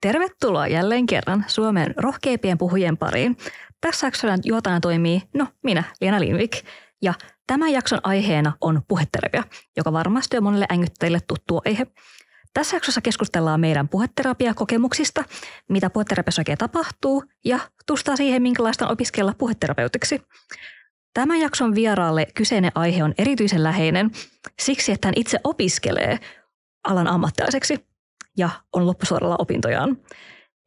Tervetuloa jälleen kerran Suomen rohkeimpien puhujien pariin. Tässä jaksossa juotana toimii minä, Leena Lindvik. Ja tämän jakson aiheena on puheterapia, joka varmasti on monelle ängyttäjille tuttu aihe. Tässä jaksossa keskustellaan meidän puheterapiakokemuksista, mitä puheterapiassa oikein tapahtuu ja tutustaa siihen, minkälaista on opiskella puheterapeutiksi. Tämän jakson vieraalle kyseinen aihe on erityisen läheinen siksi, että hän itse opiskelee alan ammattilaiseksi ja on loppusuoralla opintojaan.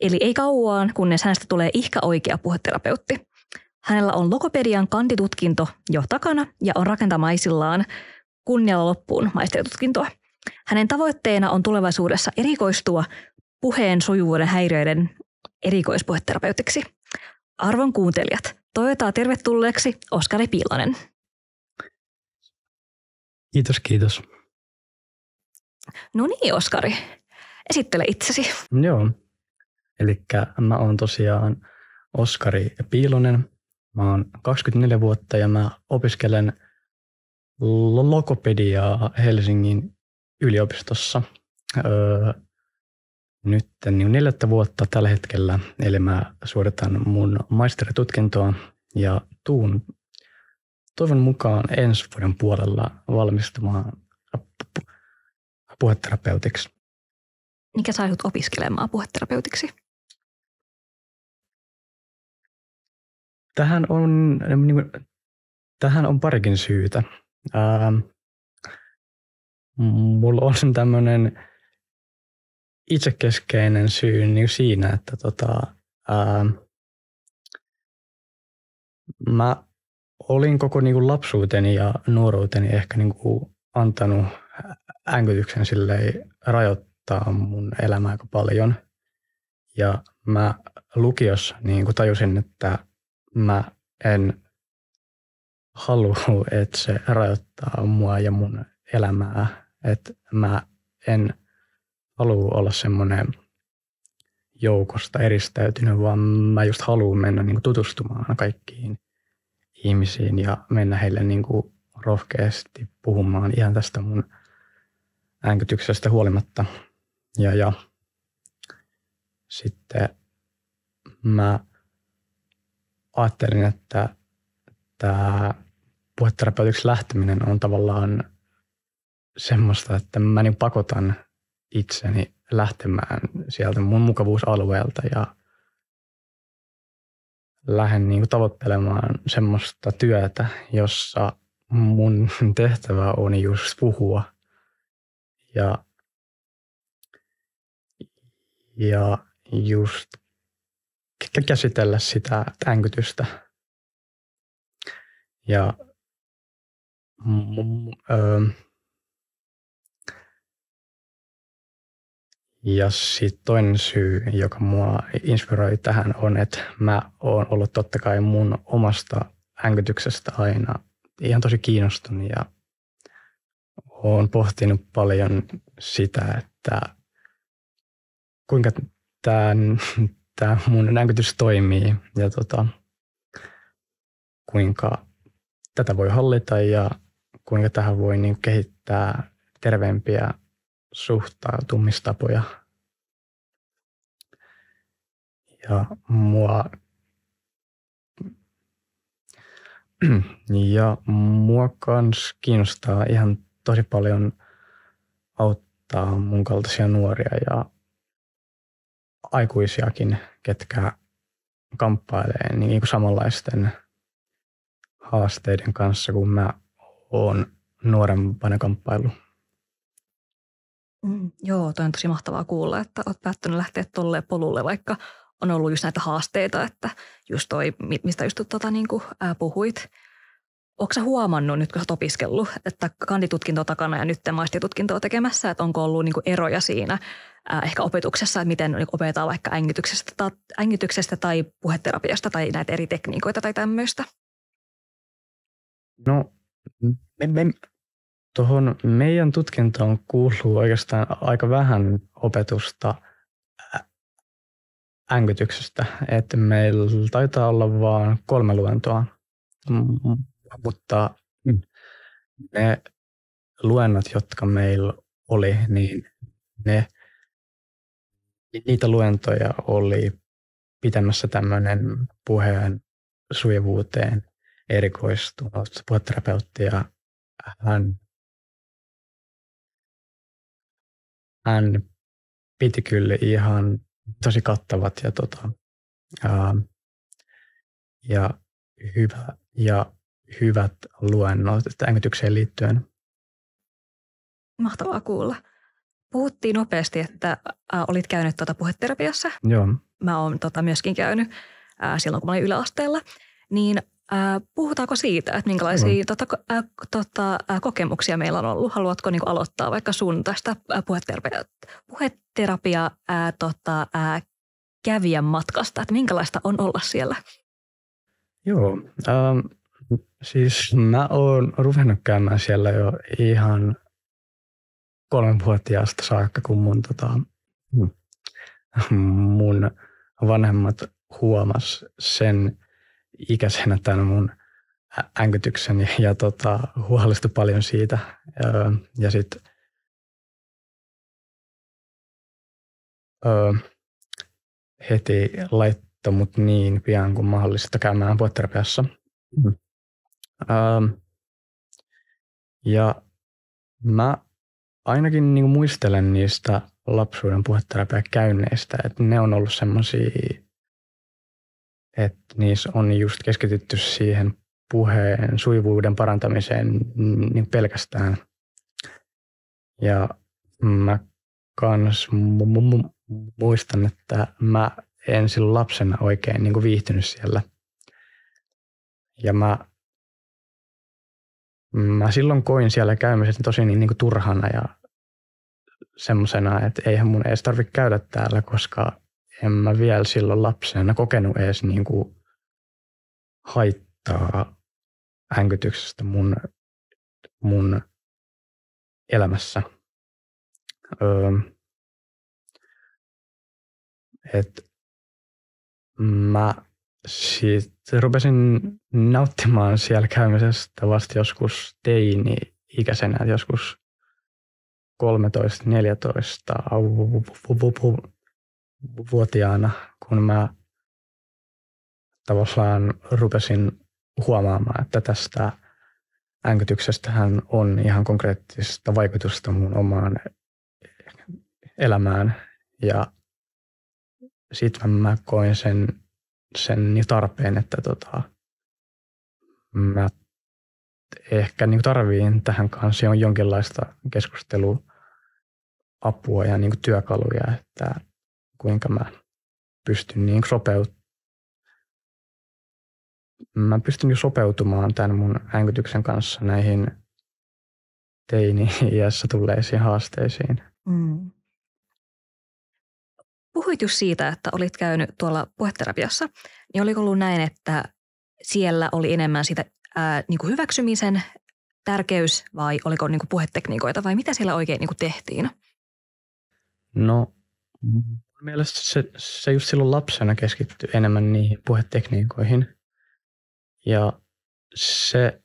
Eli ei kauan, kunnes hänestä tulee ihka oikea puheterapeutti. Hänellä on logopedian kanditutkinto jo takana ja on rakentamaisillaan kunnialla loppuun maisteritutkintoa. Hänen tavoitteena on tulevaisuudessa erikoistua puheen sujuvuuden häiriöiden erikoispuheterapeutiksi. Arvon kuuntelijat, toivotaan tervetulleeksi Oskari Piilonen. Kiitos. No niin, Oskari. Esittele itsesi. Joo, eli mä oon tosiaan Oskari Piilonen. Mä oon 24 vuotta ja mä opiskelen logopediaa Helsingin yliopistossa nyt 4 vuotta tällä hetkellä. Eli mä suoritan mun maisteritutkintoa ja toivon mukaan ensi vuoden puolella valmistumaan puheterapeutiksi. Mikä sai sut opiskelemaan puheterapeutiksi? Tähän on parikin syytä. Mulla on tämmöinen itsekeskeinen syy niin siinä, että mä olin koko lapsuuteni ja nuoruuteni ehkä antanut änkytyksen silleen rajoittaa mun elämää aika paljon. Ja mä lukiossa tajusin, että mä en halua, että se rajoittaa mua ja mun elämää. Että mä en halua olla semmoinen joukosta eristäytynyt, vaan mä just haluan mennä tutustumaan kaikkiin ihmisiin ja mennä heille rohkeasti puhumaan ihan tästä mun änkytyksestä huolimatta. Ja sitten mä ajattelin, että tämä puheterapeutiksi lähteminen on tavallaan semmoista, että mä pakotan itseni lähtemään sieltä mun mukavuusalueelta ja lähden tavoittelemaan semmoista työtä, jossa mun tehtävä on just puhua ja just käsitellä sitä änkytystä. Ja sitten toinen syy, joka mua inspiroi tähän, on, että mä oon ollut totta kai mun omasta änkytyksestä aina ihan tosi kiinnostunut ja oon pohtinut paljon sitä, että kuinka tämä mun änkytys toimii ja kuinka tätä voi hallita ja kuinka tähän voi kehittää terveempiä suhtautumistapoja. Ja mua kans kiinnostaa ihan tosi paljon auttaa mun kaltaisia nuoria ja aikuisiakin, ketkä kamppailee samanlaisten haasteiden kanssa, kun mä oon nuorempana kamppailu. Joo, toi on tosi mahtavaa kuulla, että oot päättänyt lähteä tolle polulle, vaikka on ollut just näitä haasteita, että just toi, mistä just puhuit. Ootko sä huomannut nyt, kun sä oot opiskellut, että kanditutkinto takana ja nyt maisteritutkintoa tekemässä, että onko ollut eroja siinä ehkä opetuksessa, että miten opetetaan vaikka ängytyksestä tai puheterapiasta tai näitä eri tekniikoita tai tämmöistä? No, tuohon meidän tutkintoon kuuluu oikeastaan aika vähän opetusta änkytyksestä, että meillä taitaa olla vain 3 luentoa, mutta ne luennot, jotka meillä oli, niin ne niitä luentoja oli pitämässä tämmöinen puheen sujuvuuteen erikoistunut puheterapeutti ja hän piti kyllä ihan tosi kattavat ja hyvät luennot änkytykseen liittyen. Mahtavaa kuulla. Puhuttiin nopeasti, että olit käynyt puheterapiassa. Joo. Mä oon myöskin käynyt silloin, kun mä olin yläasteella. Niin puhutaanko siitä, että minkälaisia kokemuksia meillä on ollut? Haluatko aloittaa vaikka sun tästä puheterapia kävijän matkasta, että minkälaista on olla siellä? Joo, siis mä oon ruvennut käymään siellä jo ihan 3-vuotiaasta saakka, kun mun vanhemmat huomas sen ikäisenä tämän mun änkytyksen ja huolestui paljon siitä. Ja sitten heti laittoi mut niin pian kuin mahdollista käymään puheterapiassa. Ja mä ainakin muistelen niistä lapsuuden puheterapiakäynneistä, että ne on ollut semmosia, että niissä on just keskitytty siihen puheen sujuvuuden parantamiseen niin pelkästään. Ja mä kans muistan, että mä en silloin lapsena oikein viihtynyt siellä. Ja mä silloin koin siellä käymisen tosi turhana ja semmosena, että eihän mun edes tarvitse käydä täällä, koska en mä vielä silloin lapsena kokenut edes haittaa änkytyksestä mun elämässä. Et mä sitten rupesin nauttimaan siellä käymisestä vasta joskus teini-ikäisenä, joskus 13-14-vuotiaana, kun mä tavallaan rupesin huomaamaan, että tästä änkytyksestähän on ihan konkreettista vaikutusta mun omaan elämään. Ja sitten mä koin sen tarpeen, että mä ehkä tarviin tähän kanssa jonkinlaista keskusteluapua ja työkaluja, että kuinka mä pystyn sopeutumaan tämän mun änkytyksen kanssa näihin teini-iässä tulleisiin haasteisiin. Mm. Puhuit just siitä, että olit käynyt tuolla puheterapiassa, niin oliko ollut näin, että siellä oli enemmän sitä hyväksymisen tärkeys vai oliko puhetekniikoita vai mitä siellä oikein tehtiin? No, mun mielestä se just silloin lapsena keskittyi enemmän niihin puhetekniikoihin. Ja se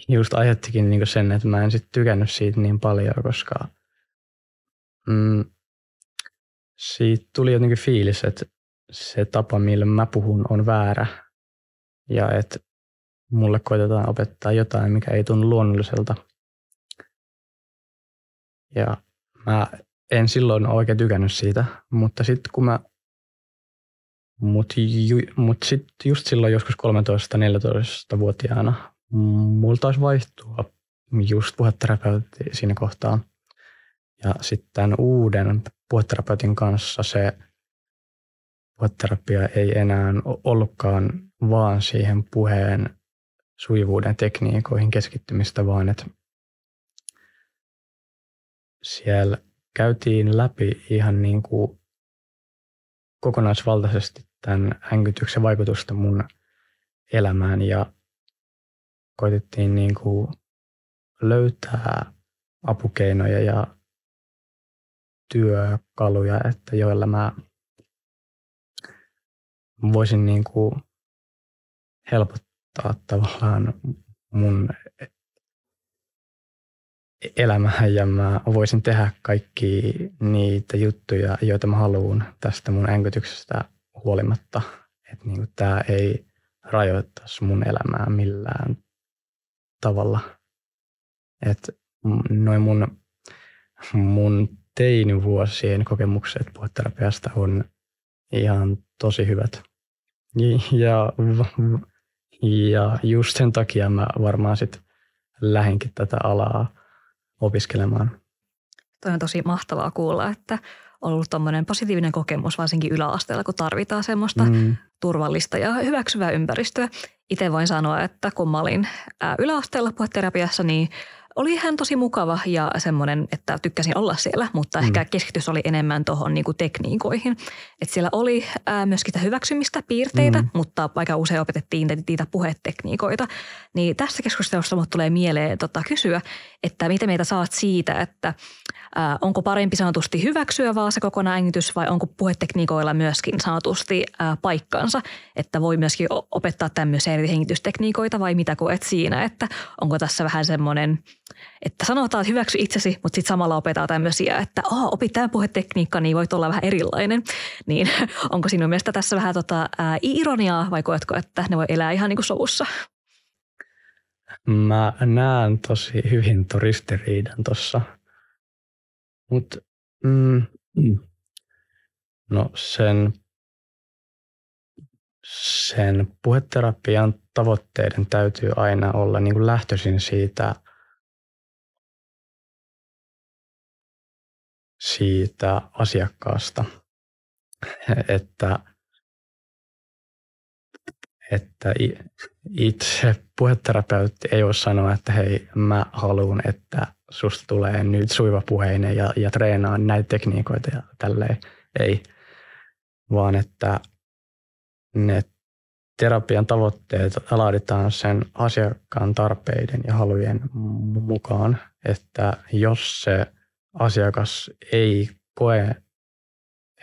just aiheuttikin sen, että mä en sitten tykännyt siitä niin paljon, koska siitä tuli jotenkin fiilis, että se tapa, millä mä puhun, on väärä. Ja että mulle koitetaan opettaa jotain, mikä ei tunnu luonnolliselta. Ja mä en silloin oikein tykännyt siitä, mutta sitten kun Mutta sitten just silloin joskus 13-14-vuotiaana mulla taisi vaihtua just puheterapeutti siinä kohtaa. Ja sitten tämän uuden puheterapeutin kanssa se puheterapia ei enää ollutkaan vaan siihen puheen sujuvuuden tekniikoihin keskittymistä, vaan että siellä käytiin läpi ihan kokonaisvaltaisesti tämän änkytyksen vaikutusta mun elämään ja koitettiin löytää apukeinoja ja työkaluja, että joilla mä voisin helpottaa tavallaan mun elämää ja mä voisin tehdä kaikki niitä juttuja, joita mä haluan tästä mun änkytyksestä huolimatta. Että niin kuin tää ei rajoittaisi mun elämää millään tavalla. Että noin mun teinivuosien kokemukset puheterapiasta on ihan tosi hyvät. Ja just sen takia mä varmaan sit lähdinkin tätä alaa opiskelemaan. Toi on tosi mahtavaa kuulla, että on ollut tommoinen positiivinen kokemus varsinkin yläasteella, kun tarvitaan semmoista turvallista ja hyväksyvää ympäristöä. Itse voin sanoa, että kun mä olin yläasteella puheterapiassa, niin oli hän tosi mukava ja semmoinen, että tykkäsin olla siellä, mutta ehkä keskitys oli enemmän tuohon niinku tekniikoihin. Et siellä oli myöskin sitä hyväksymistä piirteitä, mutta aika usein opetettiin niitä puhetekniikoita. Niin tässä keskustelussa mut tulee mieleen kysyä, että miten meitä saat siitä, että onko parempi sanotusti hyväksyä vaan se kokonaan ängitys vai onko puhetekniikoilla myöskin sanotusti paikkansa, että voi myöskin opettaa tämmöisiä eri hengitystekniikoita vai mitä koet siinä, että onko tässä vähän semmoinen, että sanotaan, että hyväksy itsesi, mutta sitten samalla opetaan tämmöisiä, että opit tämä puhetekniikka, niin voit olla vähän erilainen. Niin onko sinun mielestä tässä vähän ironiaa vai koetko, että ne voi elää ihan niin kuin sovussa? Mä näen tosi hyvin ristiriidan tuossa. Mutta no sen puheterapian tavoitteiden täytyy aina olla niin kuin lähtöisin siitä asiakkaasta, että itse puheterapeutti ei voi sanoa, että hei, mä haluan, että susta tulee nyt suivapuheinen ja treenaa näitä tekniikoita ja tälleen. Ei, vaan että ne terapian tavoitteet laaditaan sen asiakkaan tarpeiden ja halujen mukaan, että jos se asiakas ei koe,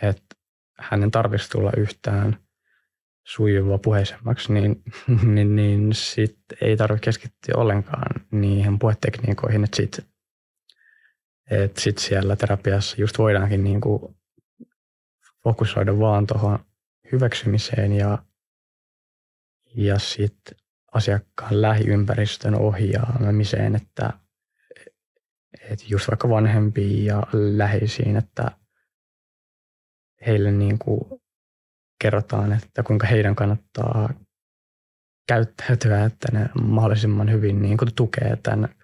että hänen tarvitsisi tulla yhtään sujuva puheisemmaksi, niin sit ei tarvitse keskittyä ollenkaan niihin puhetekniikoihin, että sit siellä terapiassa just voidaankin niinku fokusoida vaan tuohon hyväksymiseen ja sitten asiakkaan lähiympäristön ohjaamiseen, että just vaikka vanhempiin ja läheisiin, että heille niinku kerrotaan, että kuinka heidän kannattaa käyttäytyä, että ne mahdollisimman hyvin niin kuin tukee tämän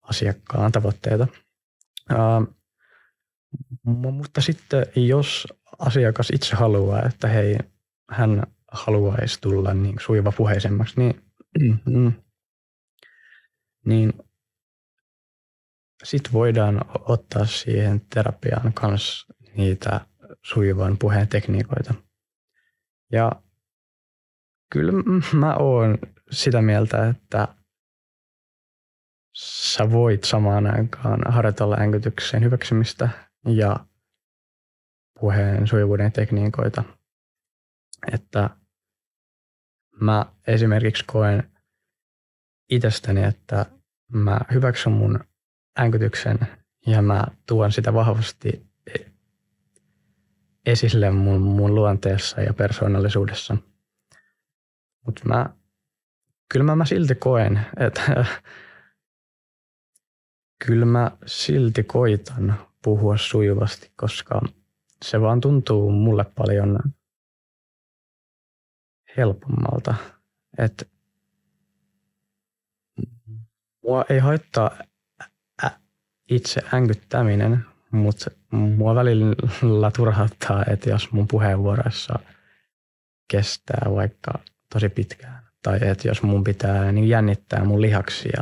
asiakkaan tavoitteita. Mutta sitten jos asiakas itse haluaa, että hei, hän haluaisi tulla niin sujuvapuheisemmaksi, niin sitten voidaan ottaa siihen terapiaan kanssa niitä sujuvan puheen tekniikoita. Ja kyllä mä oon sitä mieltä, että sä voit samaan aikaan harjoitella änkytyksen hyväksymistä ja puheen sujuvuuden tekniikoita. Että mä esimerkiksi koen itsestäni, että mä hyväksyn mun änkytyksen ja mä tuon sitä vahvasti esille mun luonteessa ja persoonallisuudessa. Mutta kyllä mä silti koen, että kyllä mä silti koitan puhua sujuvasti, koska se vaan tuntuu mulle paljon helpommalta. Että mua ei haittaa itse änkyttäminen, mutta mua välillä turhauttaa, että jos mun puheenvuoroissa kestää vaikka tosi pitkään. Tai että jos mun pitää niin jännittää mun lihaksia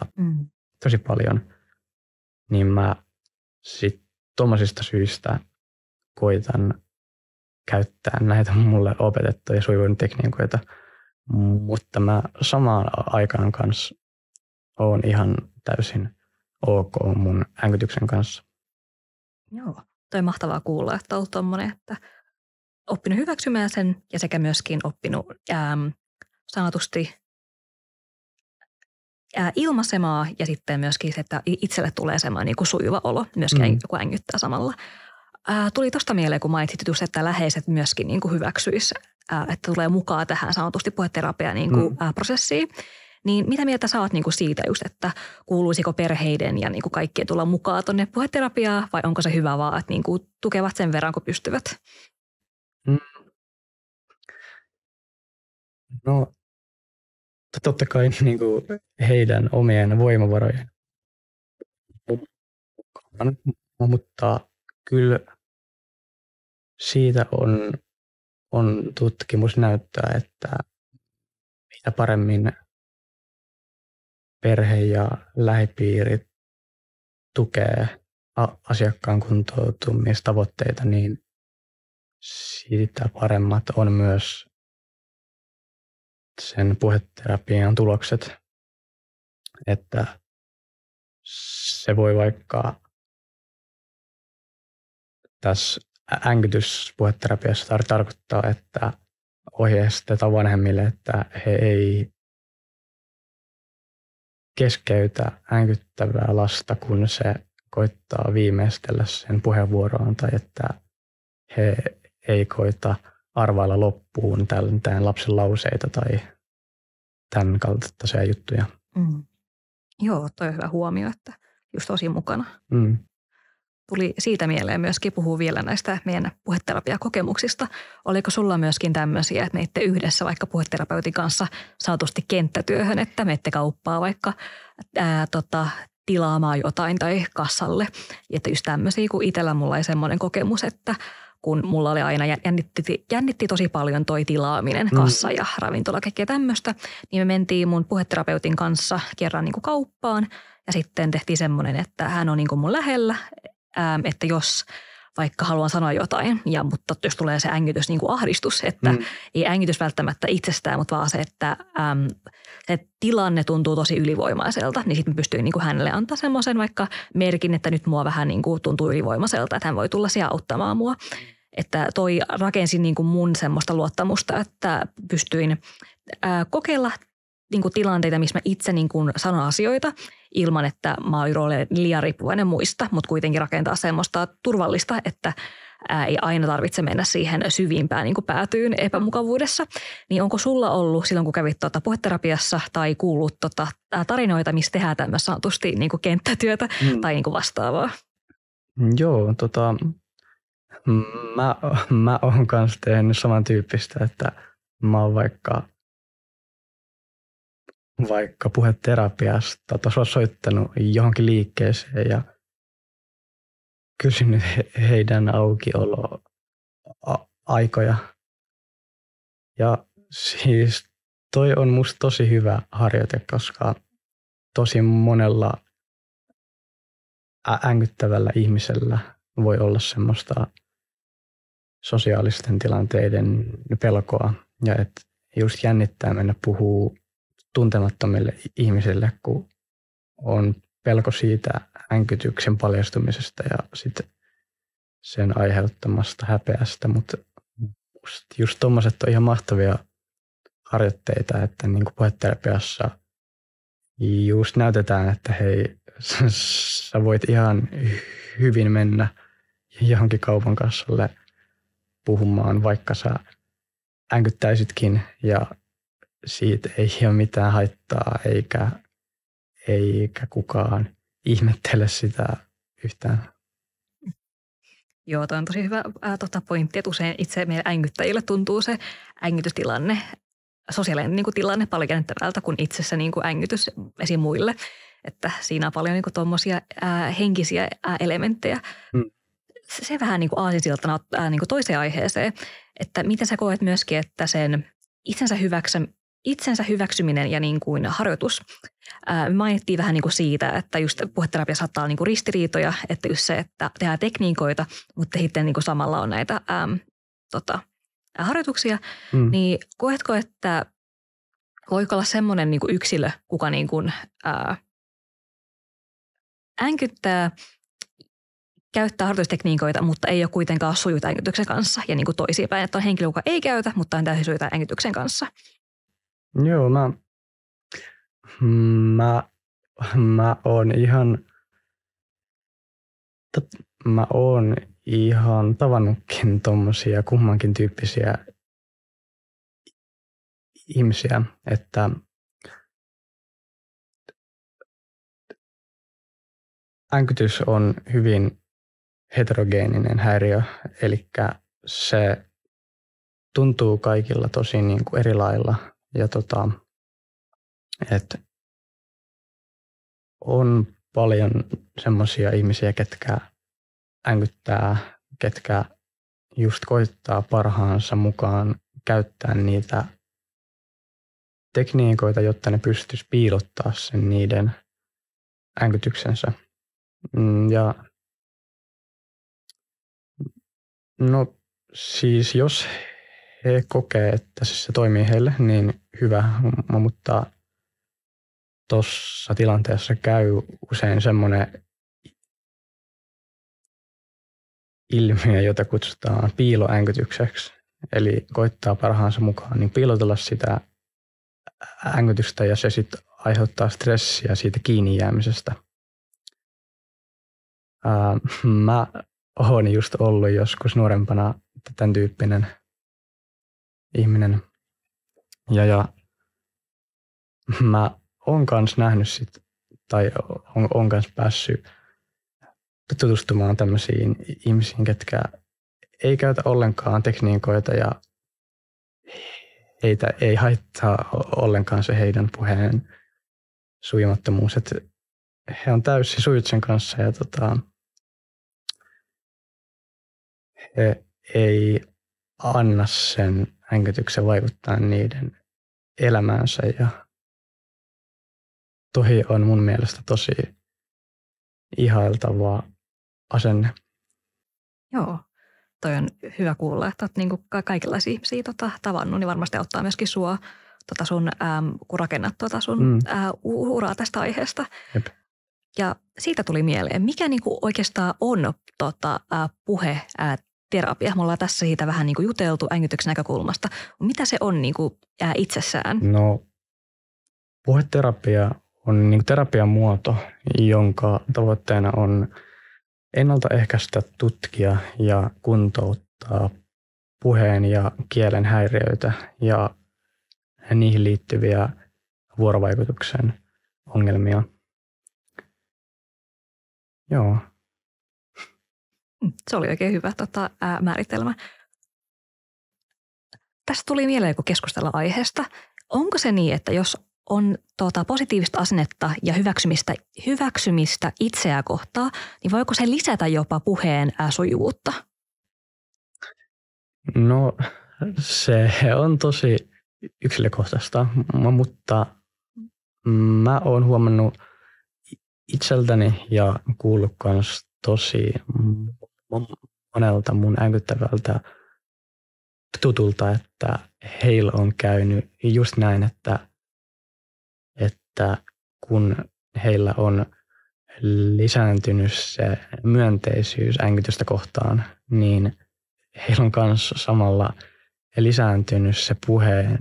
tosi paljon, niin mä sit tommosista syistä koitan käyttää näitä mulle opetettuja sujuvuuden tekniikoita. Mutta mä samaan aikaan kanssa oon ihan täysin ok mun änkytyksen kanssa. Joo, toi mahtavaa kuulla, että on ollut tommonen, että oppinut hyväksymään sen ja sekä myöskin oppinut sanotusti ilmaisemaa ja sitten myöskin se, että itselle tulee semmoinen niin kuin sujuva olo, myöskin joku ängyttää samalla. Tuli tuosta mieleen, kun mainitsit just, että läheiset myöskin niin kuin hyväksyisi, että tulee mukaan tähän sanotusti puheterapia niin kuin, prosessiin. Niin mitä mieltä sä oot niin kuin siitä just, että kuuluisiko perheiden ja niin kuin kaikkien tulla mukaan tuonne puheterapiaan vai onko se hyvä vaan, että niin kuin tukevat sen verran, kun pystyvät? No totta kai niin kuin heidän omien voimavarojen mukaan, mutta kyllä siitä on tutkimus näyttää, että mitä paremmin perhe ja lähipiiri tukee asiakkaan kuntoutumistavoitteita, niin siitä paremmat on myös sen puheterapian tulokset. Että se voi vaikka tässä änkytyspuheterapiassa tarkoittaa, että ohjeistetaan vanhemmille, että he ei keskeytä änkyttävää lasta, kun se koittaa viimeistellä sen puheenvuoroon, tai että he ei koita arvailla loppuun tämän lapsen lauseita tai tämän kaltaisia juttuja. Joo, toi on hyvä huomio, että just tosi mukana. Tuli siitä mieleen myöskin puhua vielä näistä meidän puheterapiakokemuksista. Oliko sulla myöskin tämmöisiä, että meitte yhdessä vaikka puheterapeutin kanssa saatusti kenttätyöhön, että meitte kauppaa vaikka tilaamaan jotain tai kassalle. Että just tämmöisiä, kun itsellä mulla oli semmoinen kokemus, että kun mulla oli aina jännitti tosi paljon toi tilaaminen, kassa ja ravintola, kaikkea tämmöistä, niin me mentiin mun puheterapeutin kanssa kerran niin kuin kauppaan ja sitten tehtiin semmoinen, että hän on niin kuin mun lähellä, että jos vaikka haluan sanoa jotain, mutta jos tulee se ängytys, niin kuin ahdistus, että ei ängytys välttämättä itsestään, mutta vaan se, että se tilanne tuntuu tosi ylivoimaiselta, niin sitten pystyin niin kuin hänelle antaa semmoisen vaikka merkin, että nyt mua vähän niin kuin tuntuu ylivoimaiselta, että hän voi tulla siellä auttamaan mua. Että toi rakensi niin kuin mun semmoista luottamusta, että pystyin kokeilla niin kuin tilanteita, missä mä itse niin kuin sanon asioita ilman, että mä olen liian riippuvainen muista, mutta kuitenkin rakentaa semmoista turvallista, että ei aina tarvitse mennä siihen syvimpään niin kuin päätyyn epämukavuudessa. Niin onko sulla ollut silloin, kun kävit puheterapiassa tai kuullut tarinoita, missä tehdään tämmöistä sanotusti niin kuin kenttätyötä tai niin kuin vastaavaa? Joo, mä oon kanssa tehnyt samantyyppistä, että mä oon vaikka puheterapiasta tuossa soittanut johonkin liikkeeseen ja kysynyt heidän aukioloaikoja. Ja siis toi on musta tosi hyvä harjoite, koska tosi monella ängyttävällä ihmisellä voi olla semmoista sosiaalisten tilanteiden pelkoa ja että just jännittää mennä puhuu tuntemattomille ihmisille, kun on pelko siitä änkytyksen paljastumisesta ja sitten sen aiheuttamasta häpeästä, mutta just tommoset on ihan mahtavia harjoitteita, että niin kuin puheterapiassa just näytetään, että hei, sä voit ihan hyvin mennä johonkin kaupan kassalle puhumaan, vaikka sä änkyttäisitkin ja siitä ei ole mitään haittaa eikä kukaan ihmettele sitä yhtään. Joo, toi on tosi hyvä pointti, että usein itse meidän ängyttäjille tuntuu se ängytystilanne, sosiaalinen niin kuin tilanne paljon jännittävältä kuin itsessä niin kuin ängytys esim. Muille. Että siinä on paljon niin kuin tuommoisia henkisiä elementtejä. Se vähän niin kuin aasinsiltana niin kuin toiseen aiheeseen, että miten sä koet myöskin, että sen itsensä hyväksyminen ja niin kuin harjoitus. Mainittiin vähän niin kuin siitä, että just puheterapia saattaa olla niin kuin ristiriitoja, että just se, että tehdään tekniikoita, mutta sitten niin kuin samalla on näitä harjoituksia. Niin koetko, että voiko olla semmoinen niin kuin yksilö, kuka niin kuin, änkyttää, käyttää harjoitustekniikoita, mutta ei ole kuitenkaan sujuta änkytyksen kanssa ja niin kuin toisinpäin, että on henkilö, joka ei käytä, mutta on täysin sujuta änkytyksen kanssa? Joo, Mä, mä oon ihan, mä oon ihan tavannutkin tommosia kummankin tyyppisiä ihmisiä, että änkytys on hyvin heterogeeninen häiriö, eli se tuntuu kaikilla tosi niin kuin eri lailla. Ja että on paljon semmoisia ihmisiä, ketkä änkyttää, ketkä just koittaa parhaansa mukaan käyttää niitä tekniikoita, jotta ne pystyisi piilottaa sen niiden änkytyksensä. Ja no siis jos he kokee, että se toimii heille, niin hyvä, mutta tuossa tilanteessa käy usein semmoinen ilmiö, jota kutsutaan piiloänkytykseksi. Eli koittaa parhaansa mukaan niin piilotella sitä änkytystä ja se sitten aiheuttaa stressiä siitä kiinni jäämisestä. Mä oon just ollut joskus nuorempana tämän tyyppinen ihminen. Ja mä oon kans nähnyt sit, tai on kans päässyt tutustumaan tämmöisiin ihmisiin, ketkä ei käytä ollenkaan tekniikoita ja heitä ei haittaa ollenkaan se heidän puheen sujumattomuus. Et he on täysin sujut sen kanssa ja he ei anna sen änkytyksen vaikuttaa niiden elämäänsä ja toi on mun mielestä tosi ihailtava asenne. Joo, toi on hyvä kuulla, että olet niinku kaikenlaisia ihmisiä tavannut, niin varmasti auttaa myöskin sua sun, kun rakennat sun uraa tästä aiheesta. Jep. Ja siitä tuli mieleen, mikä niinku oikeastaan on puheterapia? Me ollaan tässä siitä vähän niinku juteltu änkytyksen näkökulmasta. Mitä se on niinku itsessään? No, puheterapia on niinku terapian muoto, jonka tavoitteena on ennaltaehkäistä, tutkia ja kuntouttaa puheen ja kielen häiriöitä ja niihin liittyviä vuorovaikutuksen ongelmia. Joo. Se oli oikein hyvä määritelmä. Tässä tuli mieleen, kun keskustella aiheesta. Onko se niin, että jos on positiivista asennetta ja hyväksymistä itseä kohtaan, niin voiko se lisätä jopa puheen sujuvuutta? No, se on tosi yksilökohtaista, mutta mä oon huomannut itseltäni ja kuullut myös tosi monelta mun änkyttävältä tutulta, että heillä on käynyt just näin, että kun heillä on lisääntynyt se myönteisyys änkytystä kohtaan, niin heillä on myös samalla lisääntynyt se puheen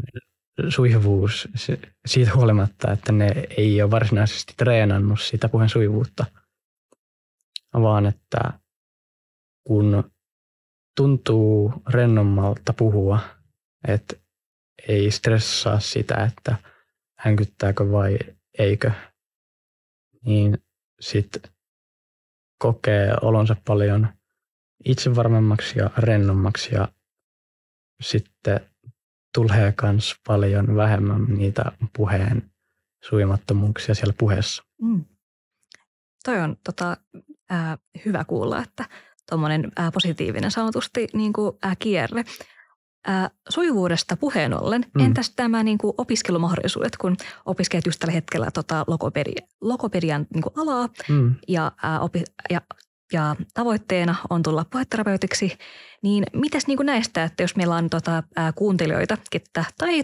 sujuvuus siitä huolimatta, että ne ei ole varsinaisesti treenannut sitä puheen sujuvuutta, vaan että kun tuntuu rennommalta puhua, että ei stressaa sitä, että änkyttääkö vai eikö, niin sitten kokee olonsa paljon itsevarmemmaksi ja rennommaksi ja sitten tulee myös paljon vähemmän niitä puheen sujumattomuuksia siellä puheessa. Toi on hyvä kuulla, että tuommoinen positiivinen sanotusti niin kuin, kierre. Sujuvuudesta puheen ollen, entäs tämä niin kuin opiskelumahdollisuudet, kun opiskelet just tällä hetkellä logopedian niin kuin alaa ja tavoitteena on tulla puheterapeutiksi, niin mitäs niin kuin näistä, että jos meillä on kuuntelijoita tai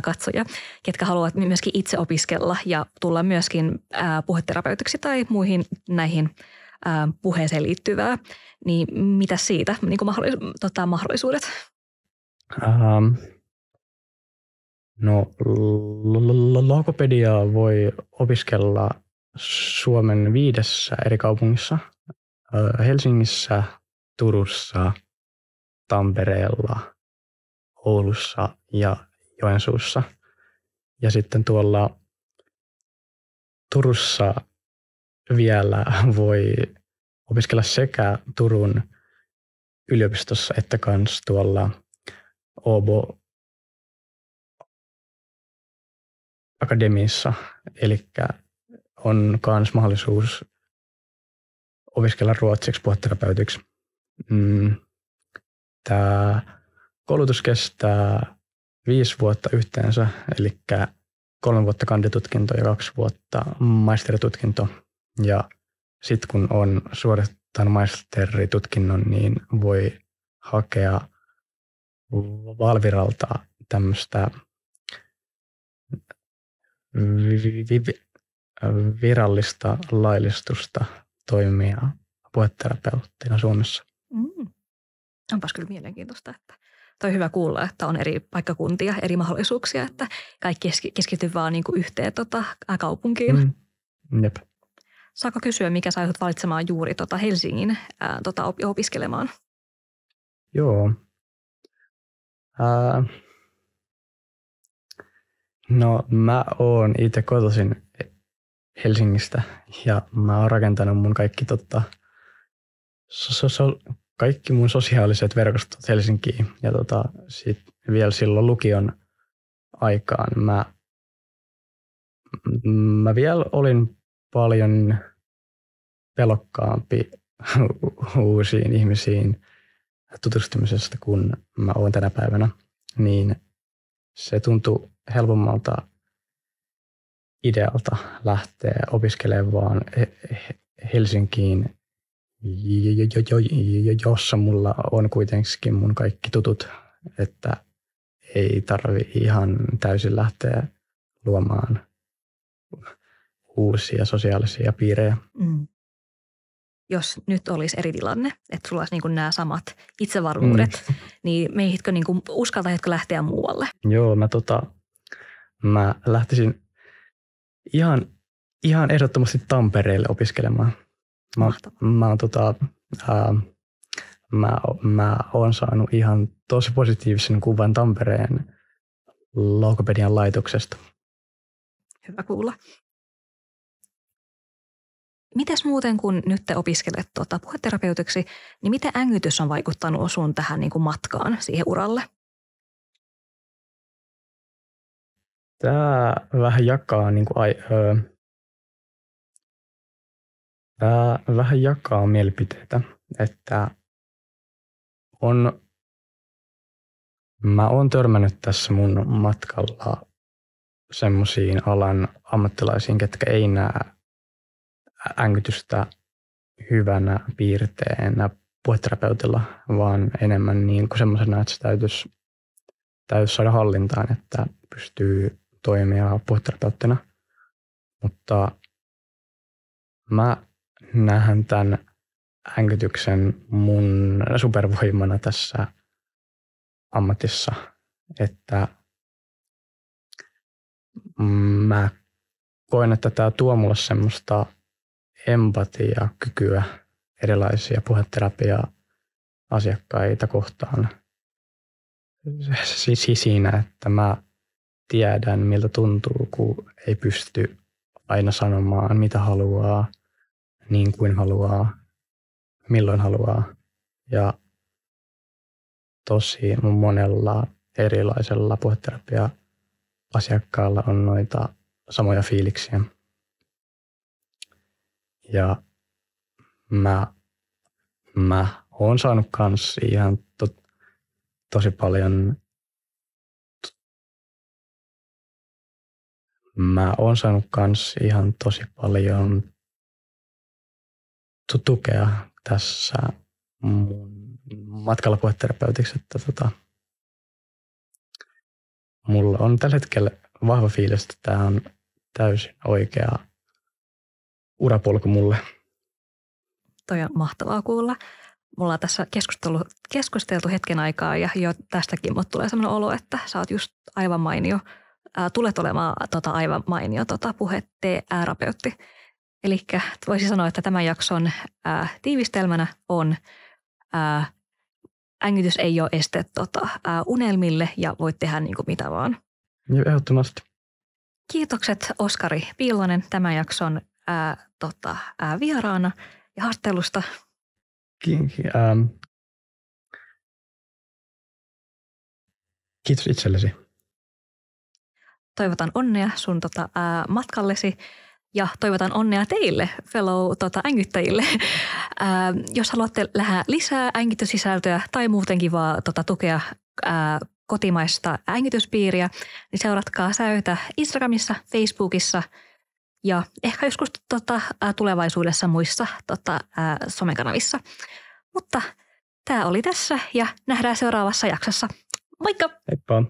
katsoja, ketkä haluavat myöskin itse opiskella ja tulla myöskin puheterapeutiksi tai muihin näihin puheeseen liittyvää, niin mitä siitä niin kuin mahdollisuudet? No, logopediaa voi opiskella Suomen 5 eri kaupungissa. Helsingissä, Turussa, Tampereella, Oulussa ja Joensuussa. Ja sitten tuolla Turussa vielä voi opiskella sekä Turun yliopistossa että kans tuolla Åbo Akademiassa. Eli on kans mahdollisuus opiskella ruotsiksi puheterapeutiksi. Tämä koulutus kestää 5 vuotta yhteensä, eli 3 vuotta kanditutkinto ja 2 vuotta maisteritutkinto. Ja sitten kun on suorittanut maisteritutkinnon, niin voi hakea Valviralta tämmöistä virallista laillistusta toimia puheterapeuttina Suomessa. Onpas kyllä mielenkiintoista, että toi hyvä kuulla, että on eri paikkakuntia, eri mahdollisuuksia, että kaikki keskittyy vaan niin kuin yhteen kaupunkiin. Jep. Saako kysyä, mikä sai sinut valitsemaan juuri Helsingin opiskelemaan? Joo. No mä oon itse kotoisin Helsingistä ja mä oon rakentanut mun kaikki, kaikki mun sosiaaliset verkostot Helsinkiin. Ja sit vielä silloin lukion aikaan mä vielä olin paljon pelokkaampi uusiin ihmisiin tutustumisesta kuin mä oon tänä päivänä. Niin se tuntui helpommalta idealta lähteä opiskelemaan Helsinkiin, jossa mulla on kuitenkin mun kaikki tutut, että ei tarvi ihan täysin lähteä luomaan uusia sosiaalisia piirejä. Jos nyt olisi eri tilanne, että sulla olisi niin nämä samat itsevarmuudet, niin meihitkö niin uskaltaisitko lähteä muualle? Joo, mä lähtisin ihan ehdottomasti Tampereelle opiskelemaan. Mä oon saanut ihan tosi positiivisen kuvan Tampereen logopedian laitoksesta. Hyvä kuulla. Mites muuten, kun nyt te opiskelet puheterapeutiksi, niin miten ängytys on vaikuttanut sun tähän niin kuin matkaan, siihen uralle? Tämä vähän jakaa mielipiteitä, että mä oon törmännyt tässä mun matkalla semmoisiin alan ammattilaisiin, ketkä ei näe ängytystä hyvänä piirteenä puheterapeutilla, vaan enemmän niin kuin semmoisena, että se täytyisi saada hallintaan, että pystyy toimia puheterapeuttina. Mutta mä näen tämän ängytyksen mun supervoimana tässä ammatissa, että mä koen, että tämä tuo mulle semmoista empatiakykyä erilaisia puheterapiaa-asiakkaita kohtaan. Siis siinä, että mä tiedän, miltä tuntuu, kun ei pysty aina sanomaan, mitä haluaa, niin kuin haluaa, milloin haluaa. Ja tosi monella erilaisella puheterapia-asiakkaalla on noita samoja fiiliksiä. Ja mä oon saanut kans ihan tosi paljon tukea tässä mun matkalla puheterapeutiksi, että mulla on tällä hetkellä vahva fiilis, että tämä on täysin oikea urapolku mulle. Toi on mahtavaa kuulla. Mulla on tässä keskusteltu hetken aikaa ja jo tästäkin mut tulee sellainen olo, että sä oot just aivan mainio tulet olemaan aivan mainio puhe-terapeutti. Eli voisi sanoa, että tämän jakson tiivistelmänä on ängitys ei ole este unelmille ja voit tehdä niin kuin mitä vaan. Ja ehdottomasti. Kiitokset Oskari Piilonen tämän jakson vieraana ja haastattelusta. Kiitos itsellesi. Toivotan onnea sun matkallesi ja toivotan onnea teille, fellow ängyttäjille. Jos haluatte lisää ängytyssisältöä tai muutenkin vaan tukea kotimaista ängytyspiiriä, niin seuratkaa Säytä Instagramissa, Facebookissa ja ehkä joskus tulevaisuudessa muissa somekanavissa. Mutta tämä oli tässä ja nähdään seuraavassa jaksossa. Moikka! Heippa!